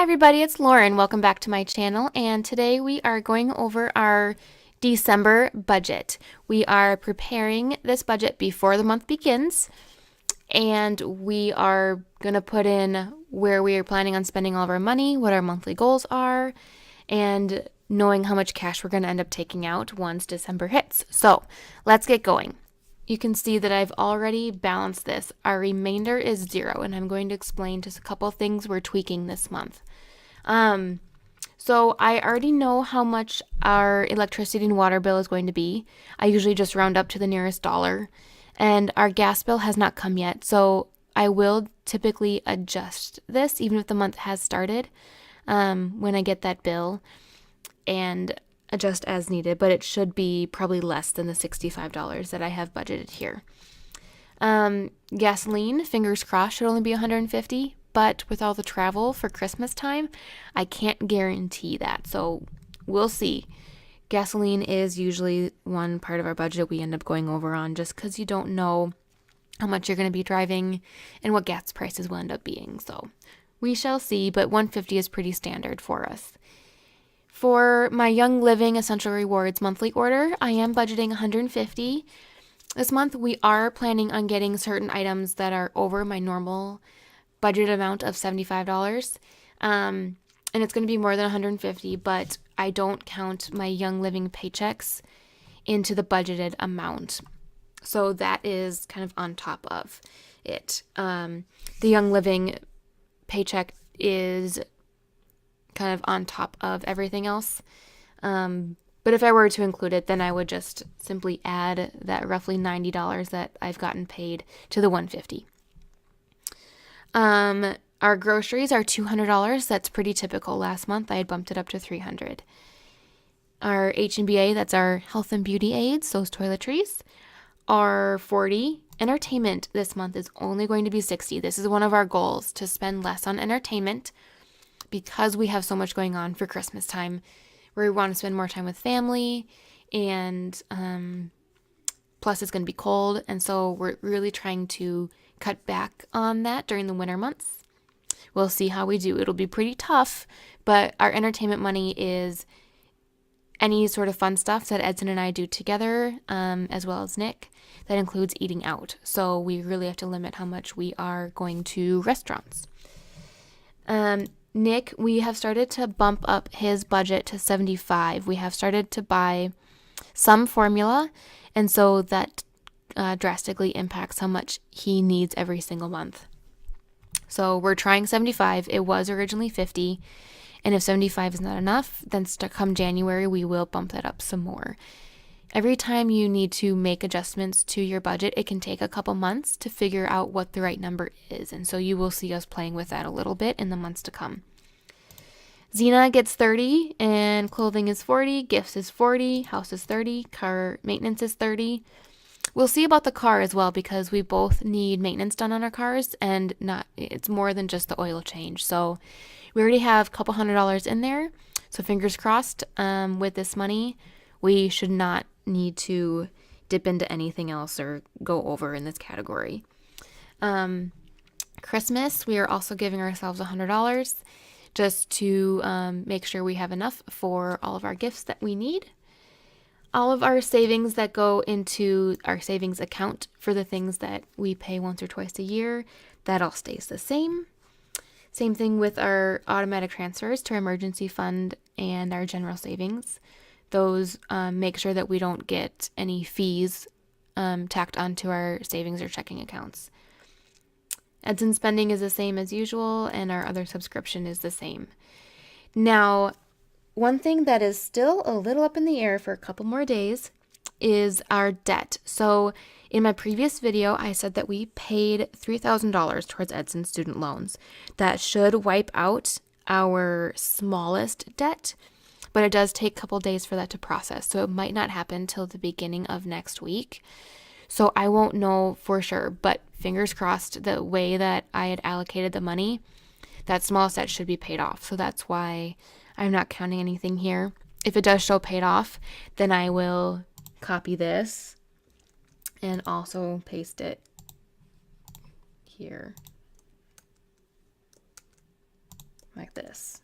everybody, it's Lauren. Welcome back to my channel, and today we are going over our December budget. We are preparing this budget before the month begins, and we are going to put in where we are planning on spending all of our money, what our monthly goals are, and knowing how much cash we're going to end up taking out once December hits. So let's get going. You can see that I've already balanced this. Our remainder is 0, and I'm going to explain just a couple things we're tweaking this month. So I already know how much our electricity and water bill is going to be. I usually just round up to the nearest dollar, and our gas bill has not come yet, so I will typically adjust this even if the month has started when I get that bill, and adjust as needed, but it should be probably less than the $65 that I have budgeted here. Gasoline, fingers crossed, should only be $150, but with all the travel for Christmas time, I can't guarantee that, so we'll see. Gasoline is usually one part of our budget we end up going over on just because you don't know how much you're going to be driving and what gas prices will end up being, so we shall see, but $150 is pretty standard for us. For my Young Living Essential Rewards monthly order, I am budgeting $150. This month, we are planning on getting certain items that are over my normal budget amount of $75. And it's going to be more than $150, but I don't count my Young Living paychecks into the budgeted amount. So that is kind of on top of it. The Young Living paycheck is kind of on top of everything else. But if I were to include it, then I would just simply add that roughly $90 that I've gotten paid to the $150. Our groceries are $200. That's pretty typical. Last month I had bumped it up to $300. Our H&BA, that's our health and beauty aids, those toiletries, are $40. Entertainment this month is only going to be $60. This is one of our goals, to spend less on entertainment, because we have so much going on for Christmas time where we want to spend more time with family, and plus it's going to be cold, and so we're really trying to cut back on that during the winter months. We'll see how we do. It'll be pretty tough, but our entertainment money is any sort of fun stuff that Edson and I do together, as well as Nick. That includes eating out, so we really have to limit how much we are going to restaurants. Nick, we have started to bump up his budget to $75. We have started to buy some formula, and so that drastically impacts how much he needs every single month. So we're trying $75. It was originally $50, and if $75 is not enough, then come January, we will bump that up some more. Every time you need to make adjustments to your budget, it can take a couple months to figure out what the right number is, and so you will see us playing with that a little bit in the months to come. Xena gets $30, and clothing is $40, gifts is $40, house is $30, car maintenance is $30. We'll see about the car as well, because we both need maintenance done on our cars, and it's more than just the oil change. So we already have a couple $100 in there, so fingers crossed, with this money, we should not need to dip into anything else or go over in this category. Christmas, we are also giving ourselves $100 just to make sure we have enough for all of our gifts that we need. All of our savings that go into our savings account for the things that we pay once or twice a year, that all stays the same. Same thing with our automatic transfers to our emergency fund and our general savings. Those make sure that we don't get any fees tacked onto our savings or checking accounts. Edson spending is the same as usual, and our other subscription is the same. Now, one thing that is still a little up in the air for a couple more days is our debt. So in my previous video, I said that we paid $3,000 towards Edson's student loans. That should wipe out our smallest debt, but it does take a couple days for that to process. So it might not happen till the beginning of next week. So I won't know for sure, but fingers crossed, the way that I had allocated the money, that smallest debt should be paid off. So that's why I'm not counting anything here. If it does show paid off, then I will copy this and also paste it here. like this.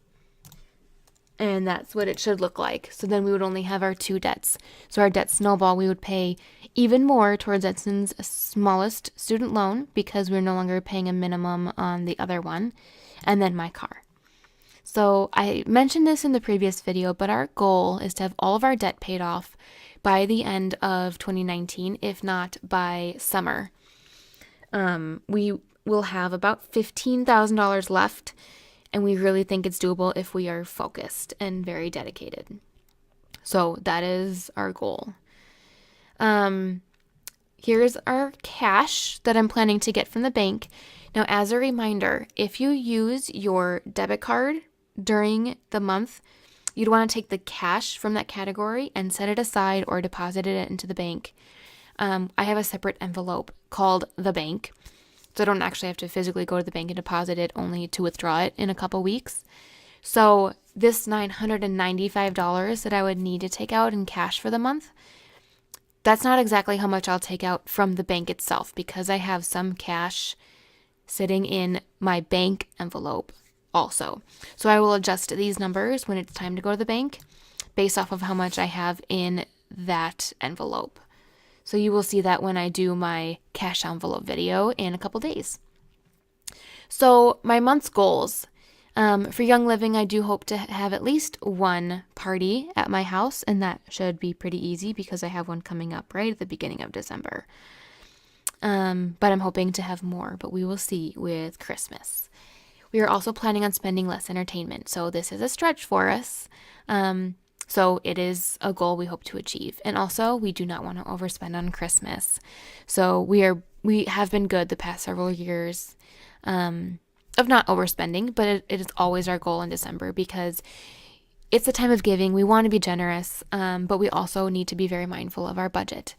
And that's what it should look like. So then we would only have our 2 debts. So our debt snowball, we would pay even more towards Edson's smallest student loan because we're no longer paying a minimum on the other one, and then my car. So I mentioned this in the previous video, but our goal is to have all of our debt paid off by the end of 2019, if not by summer. We will have about $15,000 left, and we really think it's doable if we are focused and very dedicated. So that is our goal. Here's our cash that I'm planning to get from the bank. Now, as a reminder, if you use your debit card during the month, you'd want to take the cash from that category and set it aside or deposit it into the bank. I have a separate envelope called the bank, so I don't actually have to physically go to the bank and deposit it, only to withdraw it in a couple weeks. So this $995 that I would need to take out in cash for the month, that's not exactly how much I'll take out from the bank itself, because I have some cash sitting in my bank envelope also. So I will adjust these numbers when it's time to go to the bank based off of how much I have in that envelope. So you will see that when I do my cash envelope video in a couple days. So my month's goals. For Young Living, I do hope to have at least one party at my house, and that should be pretty easy because I have one coming up right at the beginning of December. But I'm hoping to have more, but we will see with Christmas. We are also planning on spending less entertainment, so this is a stretch for us. So it is a goal we hope to achieve. And also, we do not want to overspend on Christmas. So we have been good the past several years of not overspending, but it is always our goal in December because it's a time of giving. We want to be generous, but we also need to be very mindful of our budget.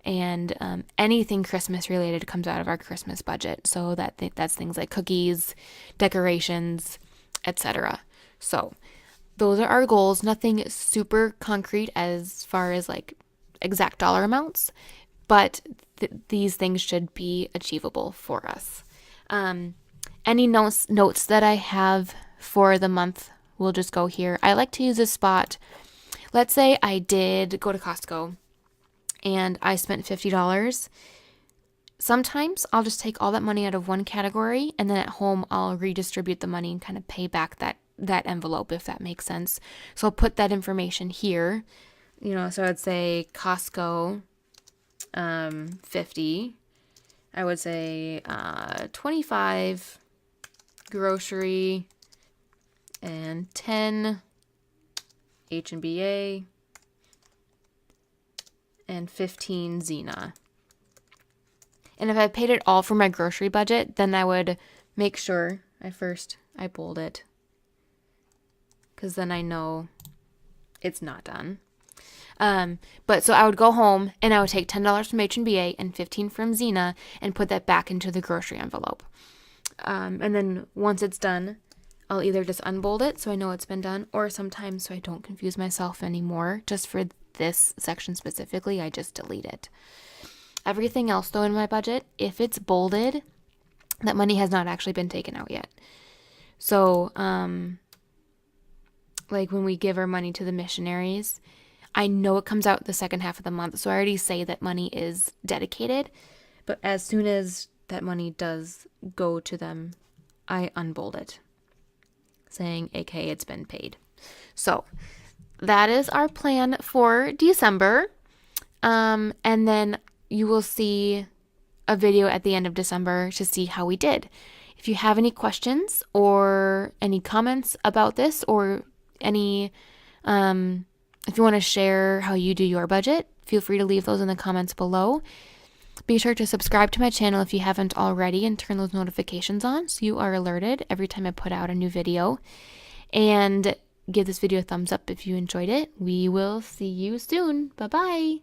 And anything Christmas related comes out of our Christmas budget. So that's things like cookies, decorations, etc. So those are our goals. Nothing super concrete as far as like exact dollar amounts, but these things should be achievable for us. Any notes that I have for the month will just go here. I like to use this spot. Let's say I did go to Costco and I spent $50. Sometimes I'll just take all that money out of one category, and then at home I'll redistribute the money and kind of pay back that envelope, if that makes sense. So I'll put that information here. So I'd say Costco, 50. I would say 25 grocery, and 10 H&BA, and 15 Xena. And if I paid it all for my grocery budget, then I would make sure I bold it, because then I know it's not done. But so I would go home and I would take $10 from H&BA and 15 from Xena and put that back into the grocery envelope. And then once it's done, I'll either just unbold it so I know it's been done, or sometimes so I don't confuse myself anymore, just for this section specifically, I just delete it. Everything else though in my budget, if it's bolded, that money has not actually been taken out yet. So, like when we give our money to the missionaries, I know it comes out the second half of the month, so I already say that money is dedicated, but as soon as that money does go to them, I unbold it, saying, aka it's been paid. So that is our plan for December. And then you will see a video at the end of December to see how we did. If you have any questions or any comments about this, or any, if you want to share how you do your budget, feel free to leave those in the comments below. Be sure to subscribe to my channel if you haven't already and turn those notifications on so you are alerted every time I put out a new video. And give this video a thumbs up if you enjoyed it. We will see you soon. Bye-bye.